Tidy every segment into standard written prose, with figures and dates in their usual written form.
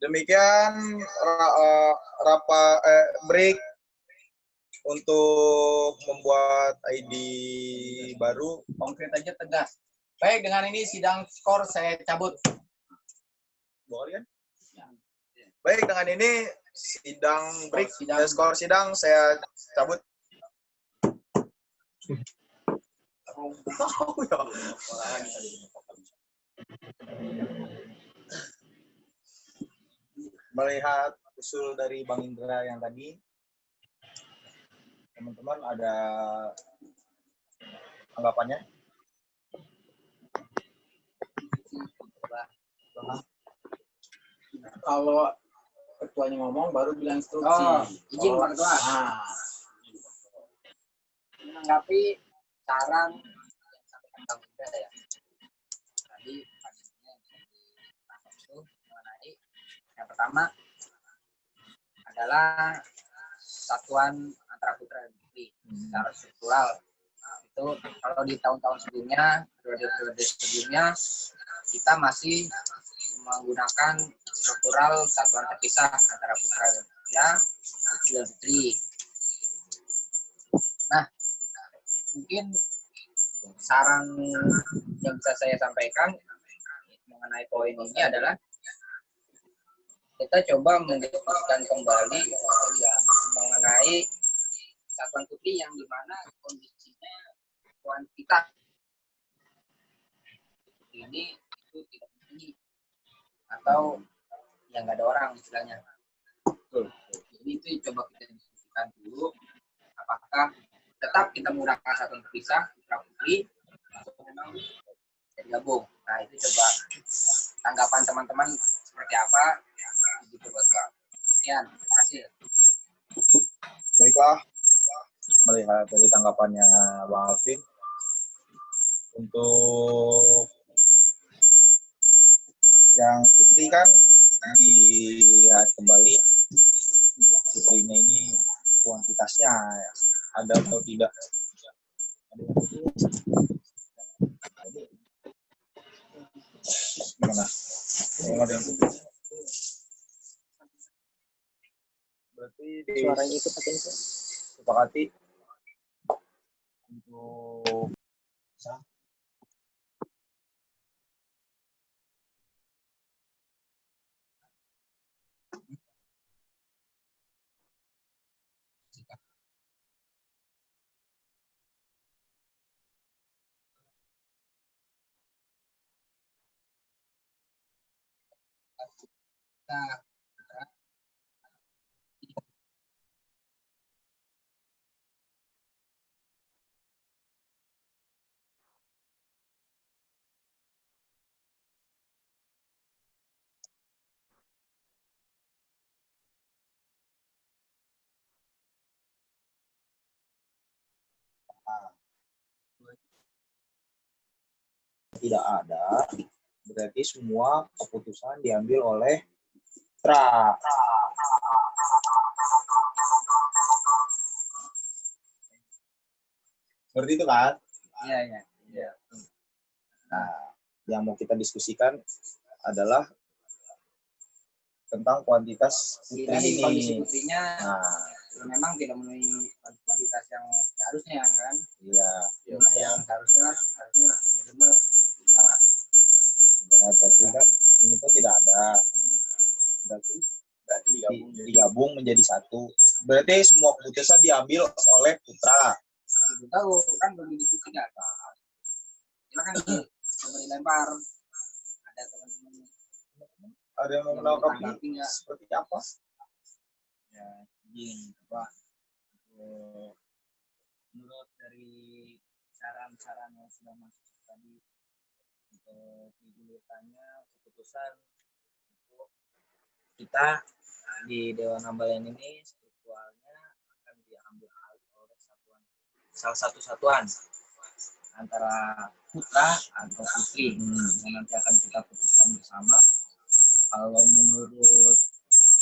Demikian break untuk membuat ID baru. Konkret aja, tegas. Baik, dengan ini sidang skor saya cabut. Boleh kan? Ya. Baik, dengan ini sidang break, skor sidang saya cabut. Melihat usul dari Bang Indra yang tadi, teman-teman ada anggapannya? Kalau ketuanya ngomong baru bilang instruksi. Izin Pak Ketua. Menanggapi saran yang disampaikan Bang Indra ya. Tadi pastinya itu mengenai yang pertama adalah satuan antara putra dan putri secara struktural. Itu kalau di tahun-tahun sebelumnya, periode sebelumnya kita masih menggunakan struktural satuan terpisah antara putra dan putri. Nah, mungkin saran yang bisa saya sampaikan mengenai poin ini adalah kita coba mendiskusikan kembali mengenai satuan putri yang dimana kondisinya kuantitas ini itu tidak tinggi atau yang nggak ada orang istilahnya. Jadi itu coba kita diskusikan dulu apakah tetap kita menggunakan satuan terpisah putra putri atau memang jadi gabung. Nah itu coba tanggapan teman-teman seperti apa gitu buat Bang. Sekian, terima kasih. Baiklah, melihat dari tanggapannya Bang Alvin, untuk yang putri kan dilihat kembali putrinya ini kuantitasnya ada atau tidak. Gimana? Ada yang putri? Berarti Suaranya ikut pakai itu. Sepakati untuk tidak ada, berarti semua keputusan diambil oleh Tra. Seperti itu kan? Iya. Nah, yang mau kita diskusikan adalah tentang kuantitas putri ini. Kondisi putrinya Nah, memang tidak memenuhi kuantitas yang seharusnya kan. iya. Jumlah yang seharusnya minimal 5. Ya, berarti kan ini pun tidak ada. Berarti digabung menjadi satu. Berarti semua keputusan diambil oleh putra. Ibu tahu kan belum didiskusikan. Silakan coba dilempar. Ada teman-teman. Ada yang mau menanggapi seperti apa? Ya, izin Pak. Menurut dari saran-saran yang sudah masuk tadi untuk digulirkannya keputusan untuk kita di Dewan Ambalan ini strukturalnya akan diambil alih oleh salah satu satuan antara putra atau putri yang nanti akan kita putuskan bersama. Kalau menurut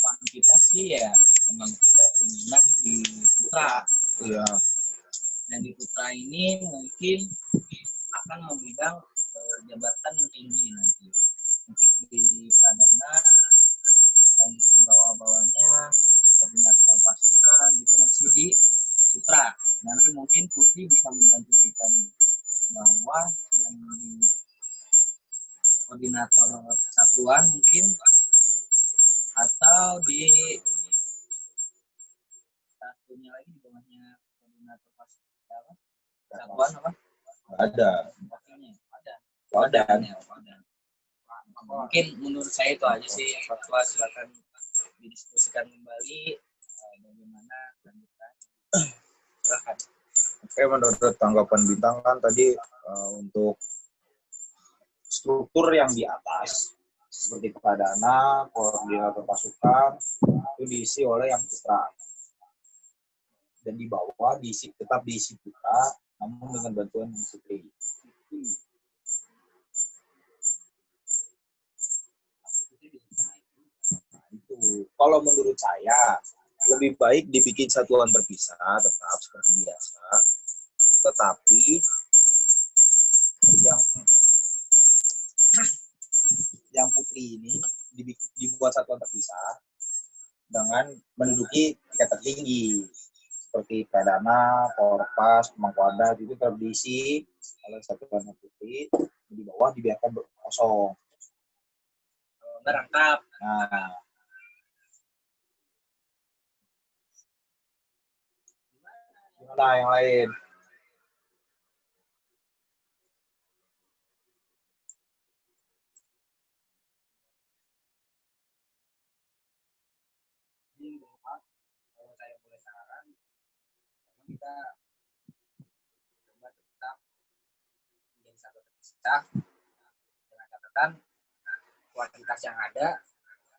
kuantitas sih ya memang kita dominan di putra. Iya. Dan di putra ini mungkin akan memegang jabatan yang tinggi nanti. Mungkin di Pradana, lanjut di bawah-bawahnya koordinator pasukan itu masih di Putra. Nanti mungkin Putri bisa membantu kita di bawah yang di koordinator satuan mungkin, atau di satunya lagi di bawahnya koordinator pasukan satuan apa? Ada. Wakilnya ada. Wadan. Ya, wadan. Mungkin menurut saya itu aja sih. Fatwa silakan didiskusikan kembali bagaimana lanjutan. Silakan. Oke, menurut tanggapan Bintang kan tadi untuk struktur yang di atas seperti Pradana, koordinator pasukan itu diisi oleh yang putra, dan di bawah tetap diisi putra namun dengan bantuan putri. Nah, itu kalau menurut saya lebih baik dibikin satuan terpisah tetap seperti biasa, tetapi yang putri ini dibuat satuan terpisah dengan menduduki tingkat tertinggi seperti Pradana, Korpas, Pemangkuada itu terdiisi oleh satuan putri, di bawah dibiarkan kosong. Berangkap. Nah, gimana yang lain? Kalau saya boleh saran, kita coba tetap menjadi satu terpisah dengan catatan kualitas yang ada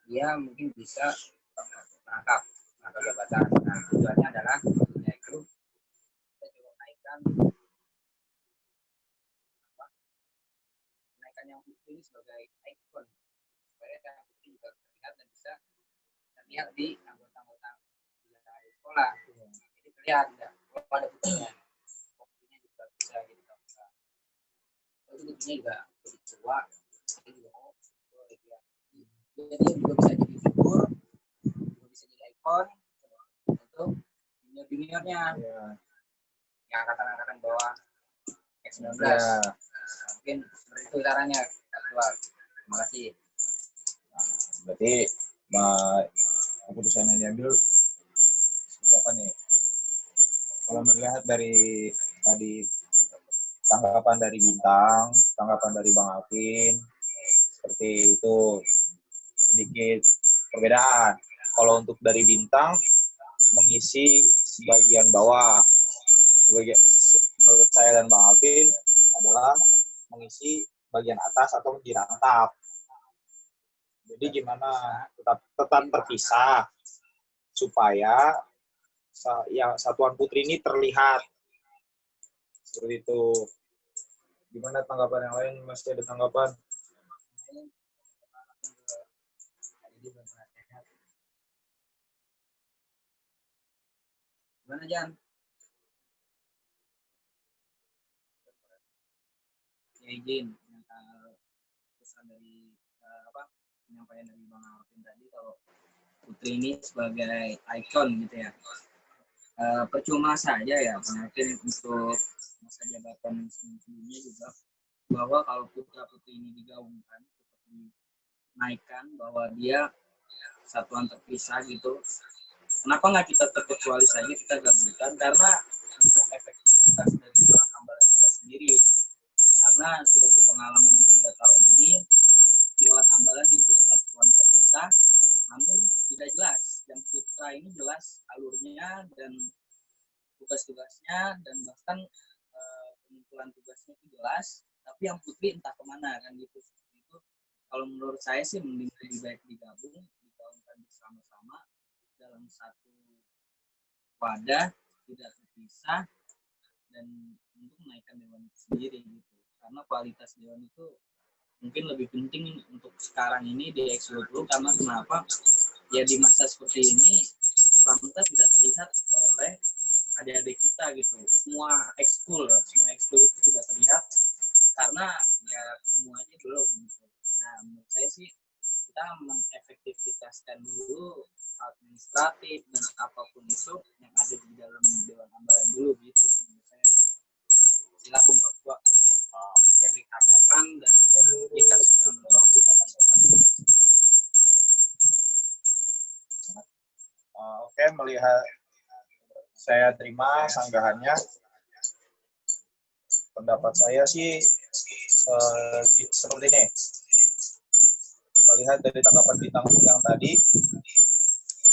dia mungkin bisa merangkap jabatan. Nah, tujuannya adalah yaitu kita coba menaikkan yang putri ini sebagai ikon supaya yang putri juga terlihat dan bisa terlihat di anggota-anggota di sekolah. Jadi terlihat ya, kalau ada putrinya juga bisa jadi terbuka. Itu putrinya juga jadi tua, dia juga jadi juga bisa jadi figur, juga bisa jadi ikon untuk junior-juniornya, yang angkatan-angkatan bawah X19. Mungkin seperti itu caranya. Terima kasih. Nah, berarti keputusan yang diambil seperti apa nih? Kalau melihat dari tadi tanggapan dari Bintang, tanggapan dari Bang Alvin, seperti itu sedikit perbedaan. Kalau untuk dari Bintang mengisi sebagian bawah, menurut saya dan Bang Alvin adalah mengisi bagian atas atau dirangkap. Jadi gimana tetap terpisah supaya ya satuan putri ini terlihat seperti itu. Gimana tanggapan yang lain? Masih ada tanggapan? Gimana Jan? Ya izin pesan dari penyampaian dari Bang Alvin tadi kalau putri ini sebagai ikon gitu ya. Percuma saja ya mungkin untuk masa jabatan sebelumnya juga bahwa kalau putra putri ini digaungkan seperti naikkan bahwa dia satuan terpisah gitu, kenapa nggak kita terkecuali saja kita gabungkan, karena untuk efektivitas dari Dewan Ambalan kita sendiri, karena sudah berpengalaman 3 tahun ini Dewan Ambalan dibuat satuan terpisah namun tidak jelas. Yang putra ini jelas alurnya dan tugas-tugasnya dan bahkan pengumpulan tugasnya itu jelas, tapi yang putri entah kemana kan gitu. Seperti itu. Kalau menurut saya sih mending lebih baik digaungkan bersama-sama dalam satu wadah, tidak terpisah, dan untuk menaikkan dewan itu sendiri gitu. Karena kualitas dewan itu mungkin lebih penting untuk sekarang ini di X20, karena kenapa? Ya di masa seperti ini pramuka tidak terlihat oleh adik-adik kita gitu. Semua ekskul itu tidak terlihat karena ya ketemu aja belum gitu. Nah menurut saya sih kita mengefektivitaskan dulu administratif dan apapun itu yang ada di dalam Dewan Ambalan dulu gitu menurut saya. Silakan Pak Tua beri tanggapan dan jika sudah menolak silakan berkomentar. Oke, melihat saya terima sanggahannya. Pendapat saya sih seperti ini. Melihat dari tanggapan bintang yang tadi,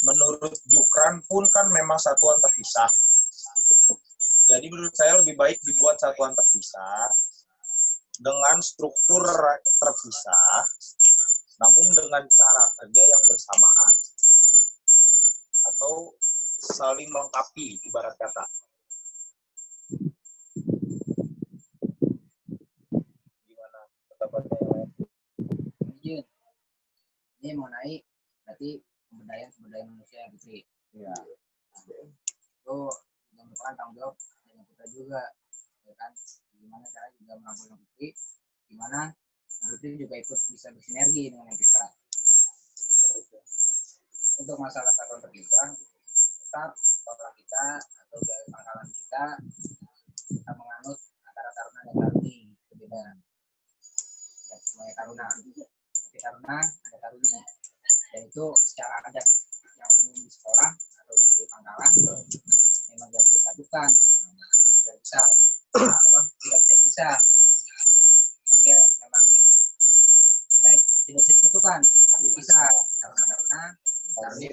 menurut Jukran pun kan memang satuan terpisah. Jadi menurut saya lebih baik dibuat satuan terpisah dengan struktur terpisah, namun dengan cara kerja yang bersamaan atau saling melengkapi ibarat kata. Gimana pendapatnya yang lain? Izin. Ini mengenai berarti pemberdayaan manusia Putri. Iya. Itu yang merupakan tanggung jawab dengan kita juga, ya kan? Gimana cara juga mengampuni Putri, gimana Putri juga ikut bisa bersinergi dengan kita. Untuk masalah satuan terpisah, tetap di sekolah kita atau dari pangkalan kita menganut antara taruna dan taruni berbeda. Ya, semuanya taruna. Tapi taruna ada taruni. Dan itu secara adat yang umum di sekolah atau di pangkalan memang tidak bisa disatukan, tidak bisa tapi ya, memang tidak bisa disatukan, tapi bisa taruna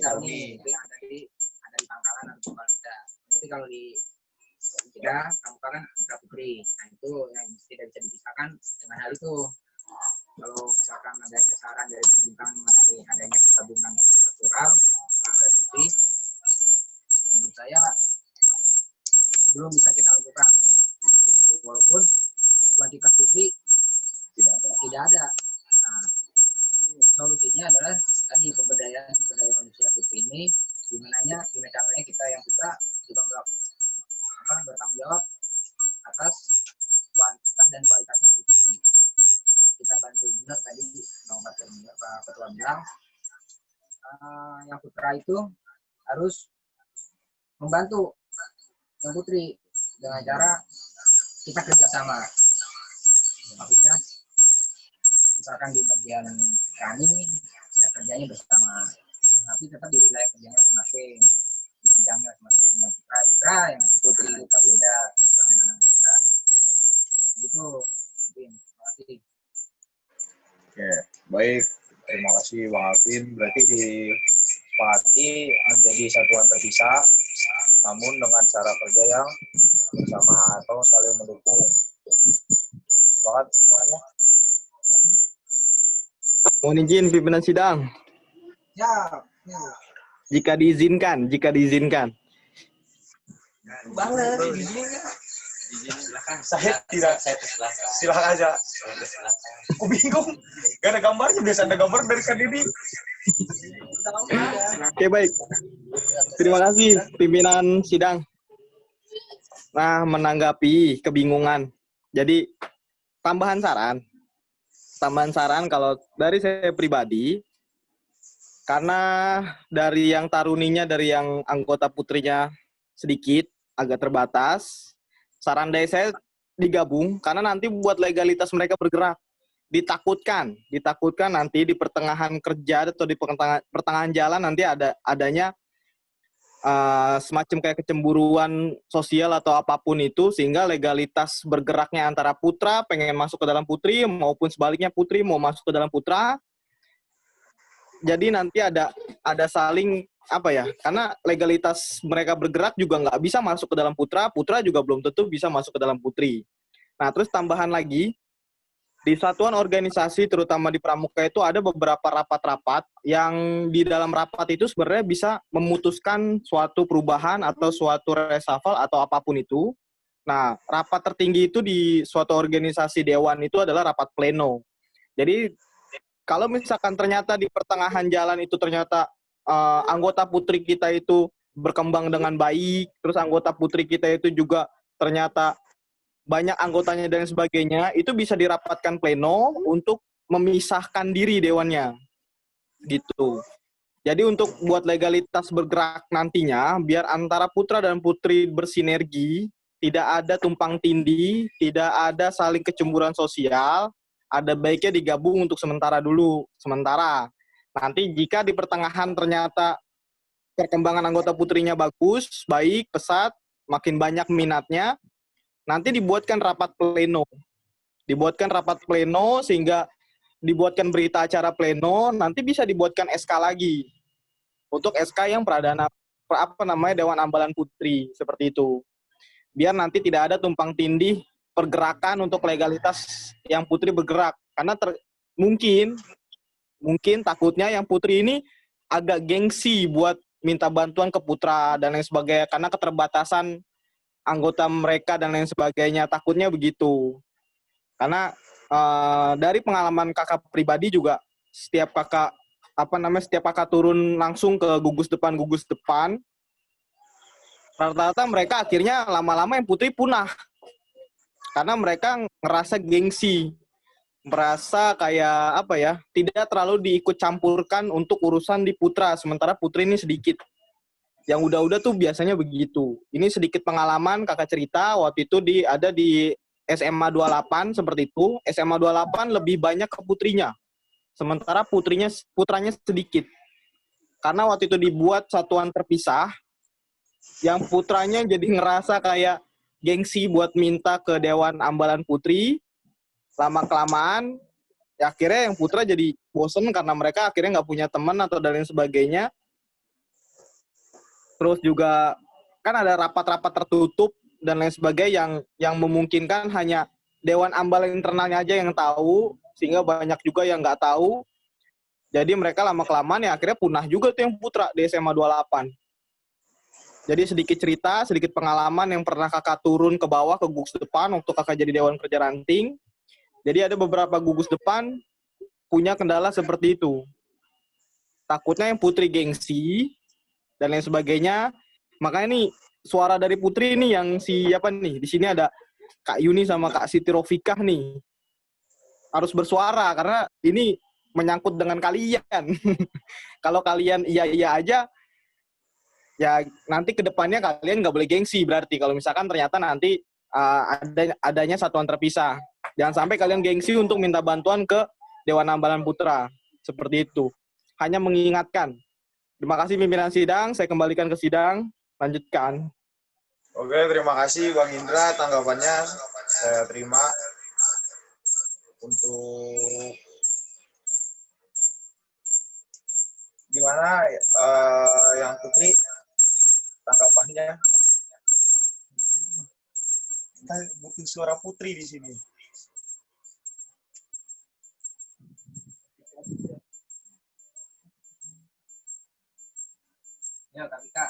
taruni itu yang ada di pangkalan atau pangkalan kita. Jadi kalau di kita pangkalan putra putri, nah itu yang tidak bisa dipisahkan dengan hal itu. Kalau misalkan adanya saran dari Bang Bintang mengenai adanya penggabungan struktural putra putri, menurut saya belum bisa kita lakukan. Walaupun kuantitas putri tidak ada. Nah, solusinya adalah tadi pemberdayaan manusia putri ini, gimana caranya kita yang putra juga bertanggung jawab atas kuantitas dan kualitasnya putri ini. Kita bantu benar tadi Pak Ketua bilang yang putra itu harus membantu yang putri dengan cara kita kerjasama. Maksudnya misalkan di bagian kami ya kerjanya bersama, tapi tetap di wilayah kerjanya masing-masing, di bidangnya masing-masing. Yang putra yang putri itu beda. Nah, gitu mungkin. Terima kasih. Oke, baik. Terima kasih Bang Alvin. Berarti disepakati menjadi satuan terpisah, namun dengan cara kerja yang bersama atau saling mendukung. Sepakat semuanya? Mohon izin pimpinan sidang. Ya. Jika diizinkan. Banget izinnya. Saya tidak. Silakan aja. Aku bingung. Gak ada gambarnya. Biasa ada gambar dari Kadidi. Oke, baik. Terima kasih pimpinan sidang. Nah, menanggapi kebingungan. Jadi, tambahan saran kalau dari saya pribadi, karena dari yang taruninya, dari yang anggota putrinya sedikit, agak terbatas, saran dari saya digabung, karena nanti buat legalitas mereka bergerak. Ditakutkan nanti di pertengahan kerja atau di pertengahan jalan nanti adanya semacam kayak kecemburuan sosial atau apapun itu, sehingga legalitas bergeraknya antara putra pengen masuk ke dalam putri maupun sebaliknya putri mau masuk ke dalam putra. Jadi nanti ada saling karena legalitas mereka bergerak juga nggak bisa masuk ke dalam putra juga belum tentu bisa masuk ke dalam putri. Nah, terus tambahan lagi, di satuan organisasi, terutama di pramuka itu ada beberapa rapat-rapat yang di dalam rapat itu sebenarnya bisa memutuskan suatu perubahan atau suatu reshuffle atau apapun itu. Nah, rapat tertinggi itu di suatu organisasi dewan itu adalah rapat pleno. Jadi, kalau misalkan ternyata di pertengahan jalan itu ternyata anggota putri kita itu berkembang dengan baik, terus anggota putri kita itu juga ternyata banyak anggotanya dan sebagainya, itu bisa dirapatkan pleno untuk memisahkan diri dewannya. gitu. Jadi untuk buat legalitas bergerak nantinya, biar antara putra dan putri bersinergi, tidak ada tumpang tindih, tidak ada saling kecemburuan sosial, ada baiknya digabung untuk sementara dulu. Sementara. Nanti jika di pertengahan ternyata perkembangan anggota putrinya bagus, baik, pesat, makin banyak minatnya, nanti dibuatkan rapat pleno. Dibuatkan rapat pleno sehingga dibuatkan berita acara pleno, nanti bisa dibuatkan SK lagi. Untuk SK yang pradana Dewan Ambalan Putri seperti itu. Biar nanti tidak ada tumpang tindih pergerakan untuk legalitas yang putri bergerak, karena mungkin takutnya yang putri ini agak gengsi buat minta bantuan ke putra dan lain sebagainya karena keterbatasan anggota mereka dan lain sebagainya, takutnya begitu. Karena dari pengalaman kakak pribadi juga setiap kakak turun langsung ke gugus depan, rata-rata mereka akhirnya lama-lama yang putri punah. Karena mereka ngerasa gengsi, merasa kayak tidak terlalu diikut campurkan untuk urusan di putra, sementara putri ini sedikit. Yang udah-udah tuh biasanya begitu. Ini sedikit pengalaman kakak cerita, waktu itu ada di SMA 28 seperti itu. SMA 28 lebih banyak ke putrinya. Sementara putranya sedikit. Karena waktu itu dibuat satuan terpisah, yang putranya jadi ngerasa kayak gengsi buat minta ke Dewan Ambalan Putri. Lama-kelamaan, ya akhirnya yang putra jadi bosen karena mereka akhirnya nggak punya teman atau dan lain sebagainya. Terus juga kan ada rapat-rapat tertutup dan lain sebagainya yang memungkinkan hanya Dewan Ambalan internalnya aja yang tahu, sehingga banyak juga yang nggak tahu. Jadi mereka lama-kelamaan ya akhirnya punah juga tuh yang putra di SMA 28. Jadi sedikit cerita, sedikit pengalaman yang pernah kakak turun ke bawah ke gugus depan waktu kakak jadi Dewan Kerja Ranting. Jadi ada beberapa gugus depan punya kendala seperti itu. Takutnya yang putri gengsi dan lain sebagainya. Makanya nih suara dari putri ini yang siapa nih? Di sini ada Kak Yuni sama Kak Siti Rofikah nih. Harus bersuara karena ini menyangkut dengan kalian. Kalau kalian iya aja, ya nanti kedepannya kalian nggak boleh gengsi berarti. Kalau misalkan ternyata nanti adanya satuan terpisah. Jangan sampai kalian gengsi untuk minta bantuan ke Dewan Ambalan Putra. Seperti itu. Hanya mengingatkan. Terima kasih pimpinan sidang. Saya kembalikan ke sidang. Lanjutkan. Oke, terima kasih Bang Indra. Tanggapannya saya terima. Untuk gimana yang Putri tanggapannya? Kita butuh suara Putri di sini. Ya, Kak Vika.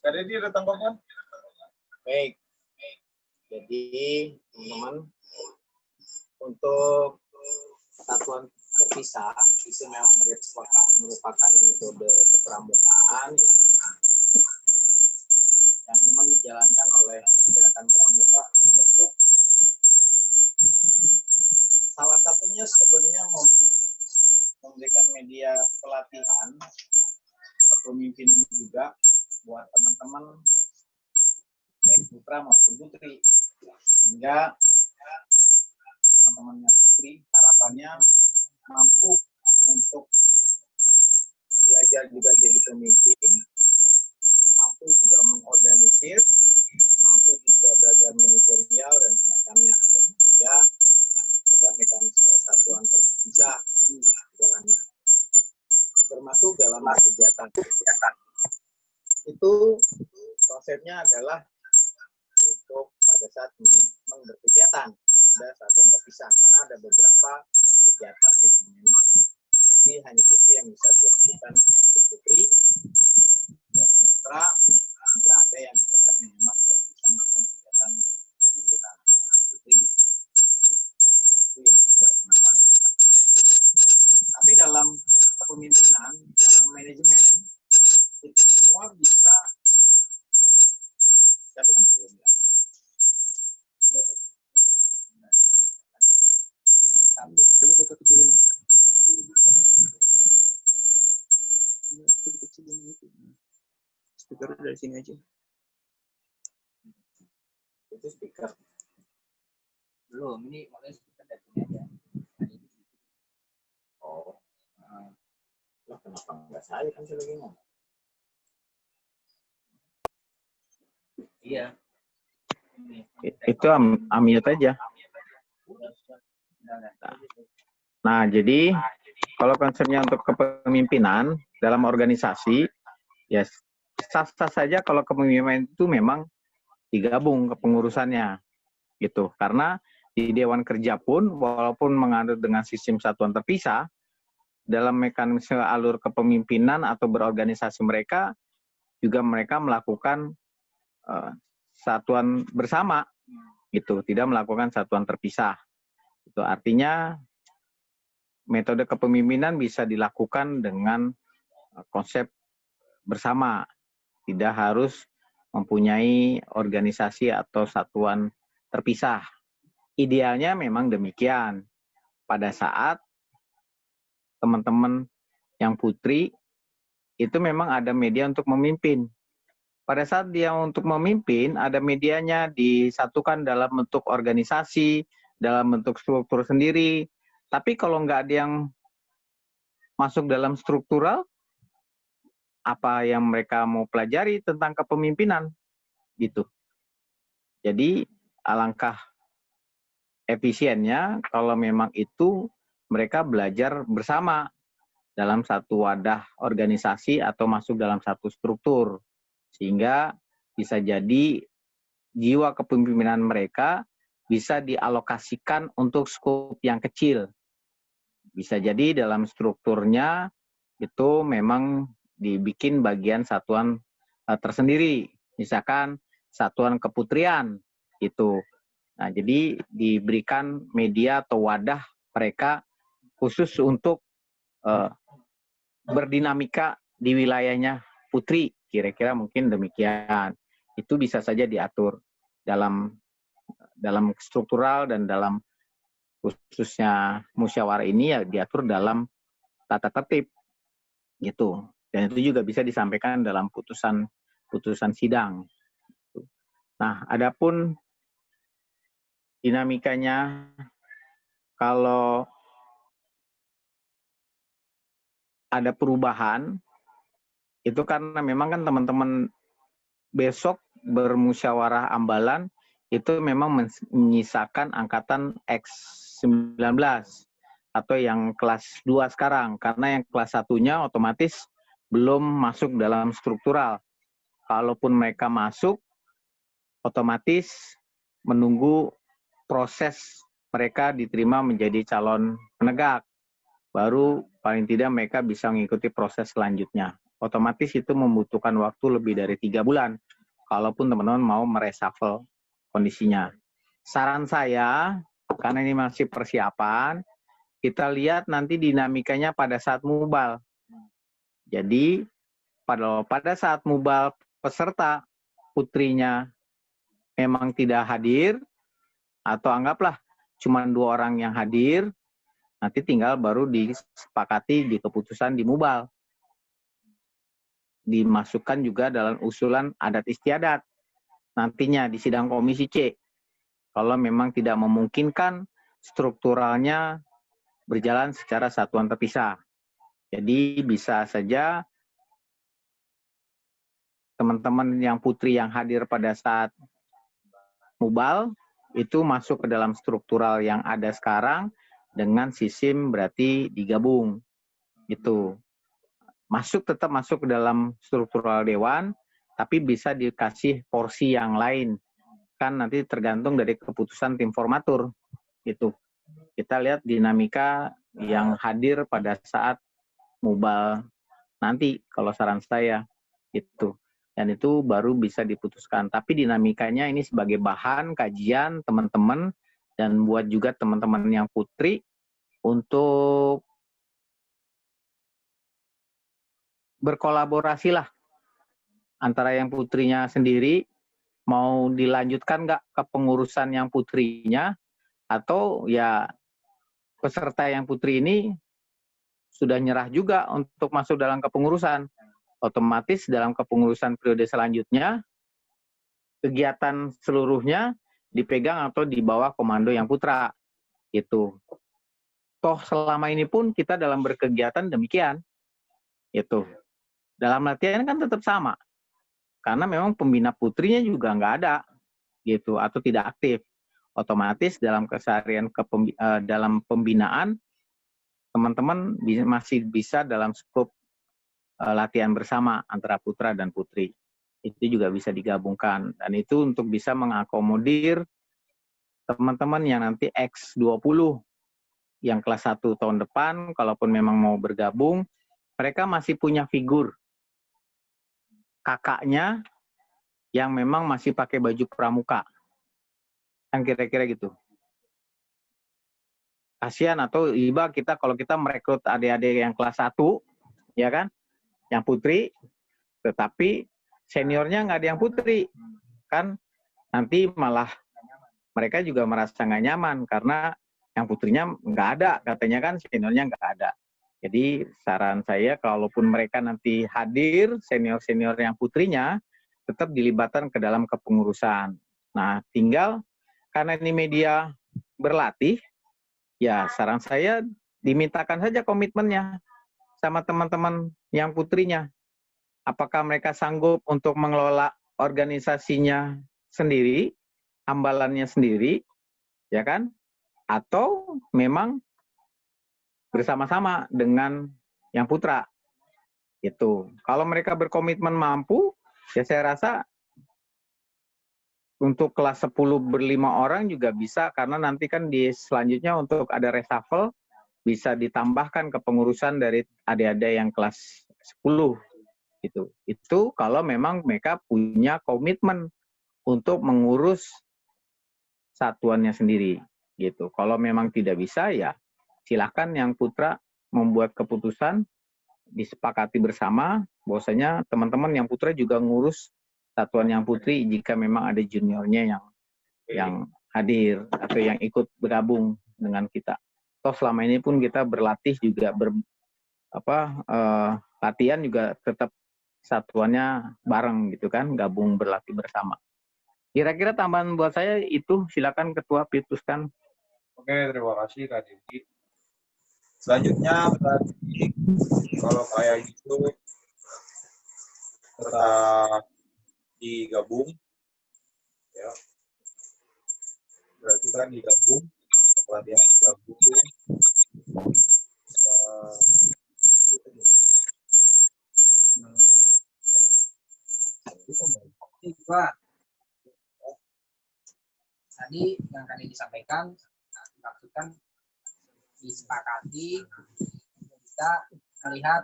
Sekarang dia ada tanggapan? Baik. Jadi, teman-teman, untuk satuan terpisah itu memang merupakan metode kepramukaan yang memang dijalankan oleh gerakan pramuka untuk salah satunya sebenarnya memberikan media pelatihan kepemimpinan juga buat teman-teman baik putra maupun putri, sehingga teman-temannya putri harapannya mampu untuk belajar juga jadi pemimpin, mampu juga mengorganisir, mampu juga belajar manajerial dan semacamnya, sehingga ada mekanisme satuan terpisah di jalannya, termasuk dalam kegiatan itu. Salah konsepnya adalah untuk pada saat memang berkegiatan ada satuan terpisah, karena ada beberapa kegiatan yang memang hanya putri yang bisa dilakukan untuk putri, dan putra juga ada yang kegiatan yang memang tidak bisa melakukan kegiatan di ranah putri. Itu yang membuat kenapa. Tapi dalam kepemimpinan, dalam manajemen, itu semua bisa. Siapa yang belum diambil? Coba kita kecilin. Itu dikecilin gitu. Speaker dari sini aja. Itu speaker. Belum, ini makanya speaker dari sini aja. Oh. Lah kenapa enggak saya kan saya lagi ngomong. Iya. Itu ambil aja. Nah, jadi kalau konsepnya untuk kepemimpinan dalam organisasi, ya sah-sah saja kalau kepemimpinan itu memang digabung ke pengurusannya, gitu. Karena di Dewan Kerja pun, walaupun menganut dengan sistem satuan terpisah, dalam mekanisme alur kepemimpinan atau berorganisasi mereka, juga mereka melakukan satuan bersama, gitu. Tidak melakukan satuan terpisah. Itu artinya metode kepemimpinan bisa dilakukan dengan konsep bersama, tidak harus mempunyai organisasi atau satuan terpisah. Idealnya memang demikian. Pada saat teman-teman yang putri itu memang ada media untuk memimpin. Pada saat dia untuk memimpin, ada medianya disatukan dalam bentuk organisasi, dalam bentuk struktur sendiri. Tapi kalau nggak ada yang masuk dalam struktural, apa yang mereka mau pelajari tentang kepemimpinan, gitu. Jadi alangkah efisiennya kalau memang itu mereka belajar bersama dalam satu wadah organisasi atau masuk dalam satu struktur. Sehingga bisa jadi jiwa kepemimpinan mereka bisa dialokasikan untuk skop yang kecil. Bisa jadi dalam strukturnya itu memang dibikin bagian satuan tersendiri. Misalkan satuan keputrian gitu. Nah, jadi diberikan media atau wadah mereka khusus untuk berdinamika di wilayahnya putri. Kira-kira mungkin demikian. Itu bisa saja diatur dalam struktural dan dalam khususnya musyawarah ini ya diatur dalam tata tertib gitu. Dan itu juga bisa disampaikan dalam putusan sidang. Nah, adapun dinamikanya kalau ada perubahan itu karena memang kan teman-teman besok bermusyawarah ambalan itu memang menyisakan angkatan X19 atau yang kelas 2 sekarang, karena yang kelas 1-nya otomatis belum masuk dalam struktural. Kalaupun mereka masuk, otomatis menunggu proses mereka diterima menjadi calon penegak. Baru paling tidak mereka bisa mengikuti proses selanjutnya. Otomatis itu membutuhkan waktu lebih dari 3 bulan. Kalaupun teman-teman mau mereshuffle kondisinya. Saran saya, karena ini masih persiapan, kita lihat nanti dinamikanya pada saat mubal. Jadi, pada saat mubal peserta putrinya memang tidak hadir, atau anggaplah cuma 2 orang yang hadir, nanti tinggal baru disepakati di keputusan di mubal. Dimasukkan juga dalam usulan adat istiadat nantinya di sidang komisi C. Kalau memang tidak memungkinkan strukturalnya berjalan secara satuan terpisah. Jadi bisa saja teman-teman yang putri yang hadir pada saat mubal itu masuk ke dalam struktural yang ada sekarang dengan sistem berarti digabung. Itu. Tetap masuk ke dalam struktural dewan, tapi bisa dikasih porsi yang lain. Kan nanti tergantung dari keputusan tim formatur. Itu. Kita lihat dinamika yang hadir pada saat mubal nanti, kalau saran saya itu. Dan itu baru bisa diputuskan. Tapi dinamikanya ini sebagai bahan kajian teman-teman dan buat juga teman-teman yang putri untuk berkolaborasi lah antara yang putrinya sendiri, mau dilanjutkan nggak ke pengurusan yang putrinya, atau ya peserta yang putri ini sudah nyerah juga untuk masuk dalam kepengurusan. Otomatis dalam kepengurusan periode selanjutnya, kegiatan seluruhnya dipegang atau di bawah komando yang putra. Itu. Toh selama ini pun kita dalam berkegiatan demikian. Itu. Dalam latihan kan tetap sama. Karena memang pembina putrinya juga nggak ada. Gitu. Atau tidak aktif. Otomatis dalam keseharian dalam pembinaan, teman-teman masih bisa dalam skop latihan bersama antara putra dan putri. Itu juga bisa digabungkan. Dan itu untuk bisa mengakomodir teman-teman yang nanti X20, yang kelas 1 tahun depan, kalaupun memang mau bergabung, mereka masih punya figur kakaknya yang memang masih pakai baju pramuka. Kan kira-kira gitu. Kasihan atau iba kita kalau kita merekrut adik-adik yang kelas 1, ya kan, yang putri, tetapi seniornya nggak ada yang putri, kan nanti malah mereka juga merasa nggak nyaman karena yang putrinya nggak ada, katanya kan seniornya nggak ada. Jadi saran saya, kalaupun mereka nanti hadir, senior-senior yang putrinya, tetap dilibatkan ke dalam kepengurusan. Nah, tinggal karena ini media berlatih, ya saran saya dimintakan saja komitmennya sama teman-teman yang putrinya. Apakah mereka sanggup untuk mengelola organisasinya sendiri, ambalannya sendiri, ya kan? Atau memang bersama-sama dengan yang putra. Itu. Kalau mereka berkomitmen mampu, ya saya rasa untuk kelas 10 berlima orang juga bisa, karena nanti kan di selanjutnya untuk ada reshuffle, bisa ditambahkan kepengurusan dari adik-adik yang kelas 10. Gitu. Itu kalau memang mereka punya komitmen untuk mengurus satuannya sendiri. Gitu. Kalau memang tidak bisa, ya silakan yang putra membuat keputusan, disepakati bersama, bahwasanya teman-teman yang putra juga ngurus satuan yang putri jika memang ada juniornya yang hadir atau yang ikut bergabung dengan kita. Toh selama ini pun kita berlatih juga latihan juga tetap satuannya bareng gitu kan, gabung berlatih bersama. Kira-kira tambahan buat saya itu, silakan Ketua putuskan. Oke, terima kasih Kak Didi. Selanjutnya berarti kalau kayak gitu tetap digabung, ya. Berarti kan digabung, pelatihan digabung. Pak, tadi yang tadi disampaikan maksudkan disepakati untuk kita melihat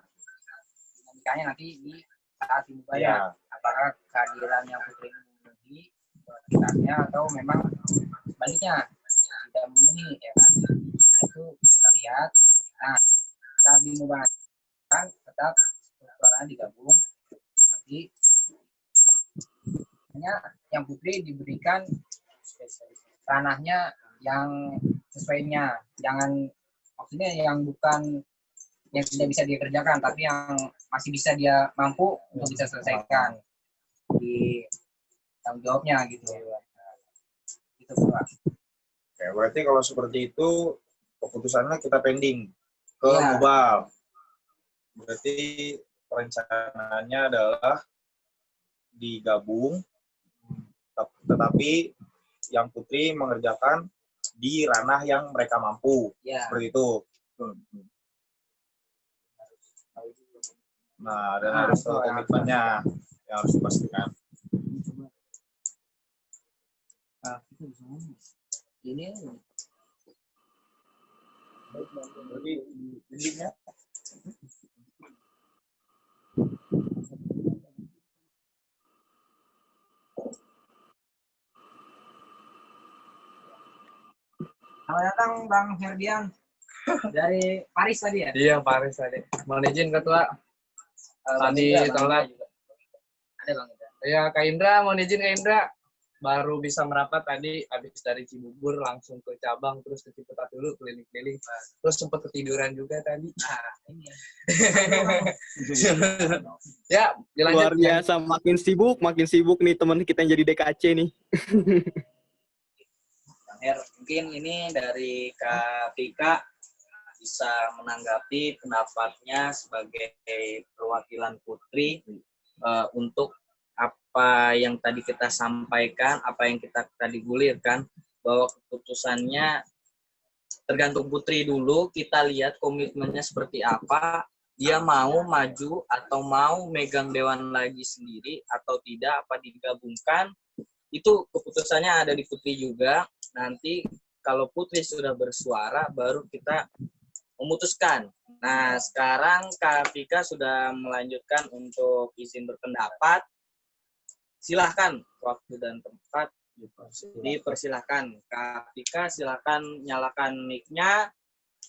dinamikanya nanti di saat dimulai, Ya. apakah kehadiran yang putri ini memenuhi kewajibannya atau memang sebaliknya tidak memenuhi, ya kan? Nah, itu kita lihat. Nah, saat dimulai kan tetap suaranya digabung, nanti hanya yang putri diberikan ranahnya yang sesuainya, jangan maksudnya yang bukan yang tidak bisa dia kerjakan, tapi yang masih bisa dia mampu untuk bisa selesaikan di tanggung jawabnya gitu. Gitu Pak. Oke, berarti kalau seperti itu keputusannya kita pending ke Iya. Mubal. Berarti rencananya adalah digabung, tetapi yang putri mengerjakan di ranah yang mereka mampu. Ya. Seperti itu. Nah, dan harus tahu komitmennya. yang harus dipastikan. Ini Jadi intinya selamat datang Bang Herdian dari Paris tadi ya? Iya, Paris tadi. Mohon izin Ketua. Tadi telat. Ada Bang Indra. Ya, Kak Indra, mohon izin Kak Indra. Baru bisa merapat tadi, habis dari Cibubur langsung ke cabang, terus ke Ciputat dulu, keliling-keliling. Terus sempat ketiduran juga tadi. Nah, ini ya. Ya, dilanjut. Luar biasa, makin sibuk nih teman kita yang jadi DKC nih. Bang Her, mungkin ini dari Kak Pika bisa menanggapi pendapatnya sebagai perwakilan putri untuk apa yang tadi kita sampaikan, apa yang kita tadi gulirkan, bahwa keputusannya tergantung putri dulu, kita lihat komitmennya seperti apa, dia mau maju atau mau megang dewan lagi sendiri atau tidak, apa digabungkan, itu keputusannya ada di putri juga. Nanti kalau putri sudah bersuara, baru kita memutuskan. Nah, sekarang Kak Vika sudah melanjutkan untuk izin berpendapat. Silahkan, waktu dan tempat dipersilahkan. Kak Vika silahkan nyalakan mic-nya,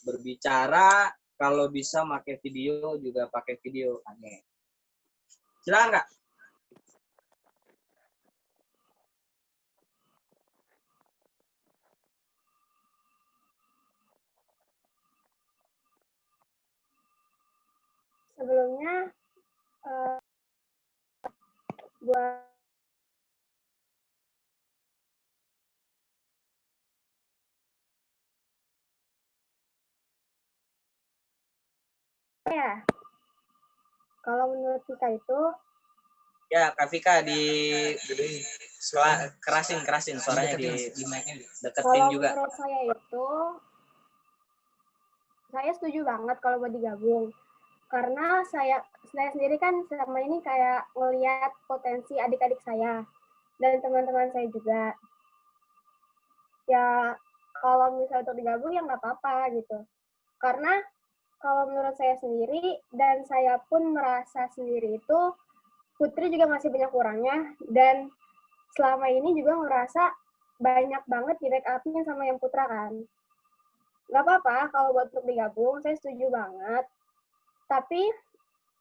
berbicara, kalau bisa pakai video juga pakai video. Silahkan Kak. Sebelumnya buat ya, kalau menurut kita itu Ya, Kak Vika kerasin suaranya di mic-nya deketin kalau juga. menurut saya itu saya setuju banget kalau buat digabung. Karena saya sendiri kan selama ini kayak ngelihat potensi adik-adik saya dan teman-teman saya juga. Ya kalau misalnya untuk digabung ya nggak apa-apa gitu. Karena kalau menurut saya sendiri dan saya pun merasa sendiri itu Putri juga masih banyak kurangnya dan selama ini juga ngerasa banyak banget di backupnya sama yang Putra kan. Nggak apa-apa kalau buat untuk digabung, saya setuju banget. Tapi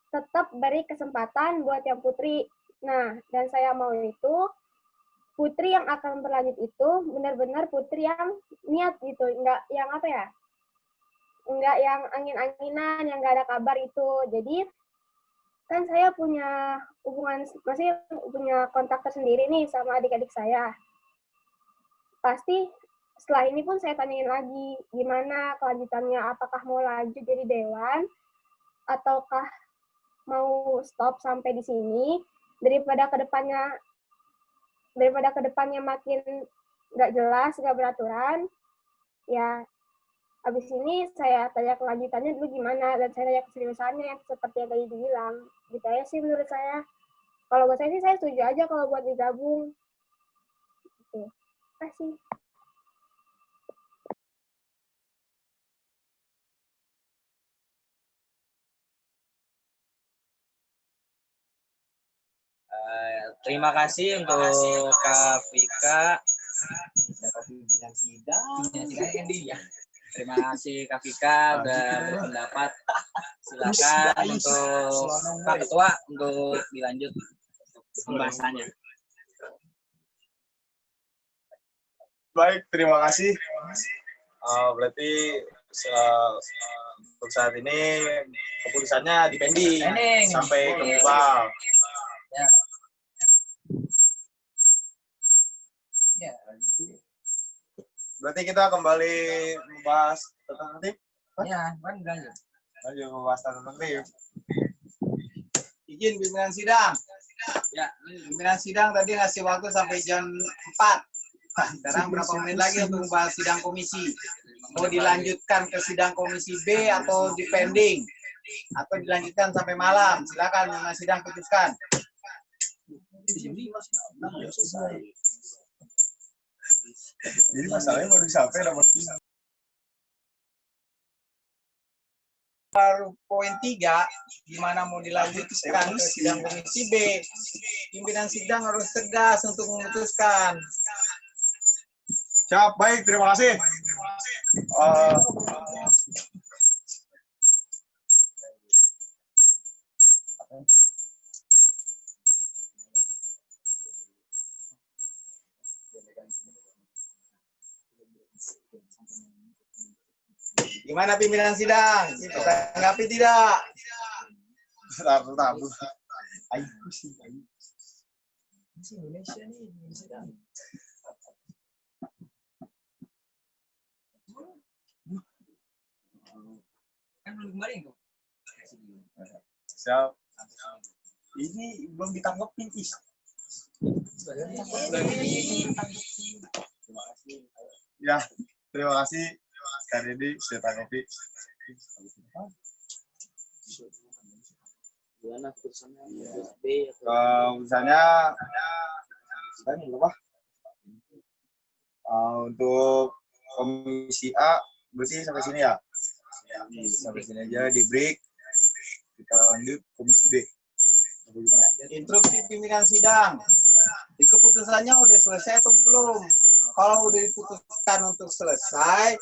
tetap beri kesempatan buat yang Putri. Nah, dan saya mau itu Putri yang akan berlanjut itu benar-benar Putri yang niat gitu, nggak yang apa ya, nggak yang angin-anginan, yang nggak ada kabar itu. Jadi kan saya punya hubungan, masih punya kontak tersendiri nih sama adik-adik saya. Pasti setelah ini pun saya tanyain lagi, gimana kelanjutannya, apakah mau lanjut jadi dewan, ataukah mau stop sampai di sini, daripada kedepannya makin nggak jelas, nggak beraturan, ya habis ini saya tanya kelanjutannya dulu gimana, dan saya tanya keseriusannya yang seperti yang tadi dibilang. Gitu aja sih menurut saya. Kalau buat saya sih, saya setuju aja kalau buat digabung. Gitu. Terima kasih. Terima kasih untuk Kak Vika. dapat pimpinan sidang. Terima kasih Kak Vika udah berpendapat. Silakan untuk Pak Ketua untuk dilanjut pembahasannya. Baik, terima kasih. Berarti untuk saat ini keputusannya dipending sampai ke Mubal. Ya. Ya. Berarti kita kembali membahas tentang tertib. Ya, kan lanjut. Lanjut membahas tentang tertib. Izin pimpinan sidang. Ya, Pimpinan sidang tadi ngasih waktu sampai jam 4. Sekarang berapa menit lagi untuk membahas sidang komisi? Mau dilanjutkan ke sidang komisi B atau dipending? Atau dilanjutkan sampai malam? Silakan pimpinan sidang putuskan. Jadi masalahnya baru sampai dapat Baru poin 3, gimana mau dilanjutkan ke sidang komisi B. Pimpinan sidang harus tegas untuk memutuskan. Siap, baik, terima kasih. Gimana pimpinan sidang? Tanggapi tidak? Bentar. Ayo sih. Indonesia nih, sidang. Kan belum kemarin kok. Siap. Ini belum ditanggepin, Is. Ya, terima kasih. Kak Deddy sudah tanggapi. Gimana keputusannya? B Misalnya, berapa? Untuk komisi A, berarti sampai sini ya? Sampai sini aja, di break. Kita lanjut komisi B. Instruksi pimpinan sidang. Di keputusannya udah selesai atau belum? Kalau udah diputuskan untuk selesai,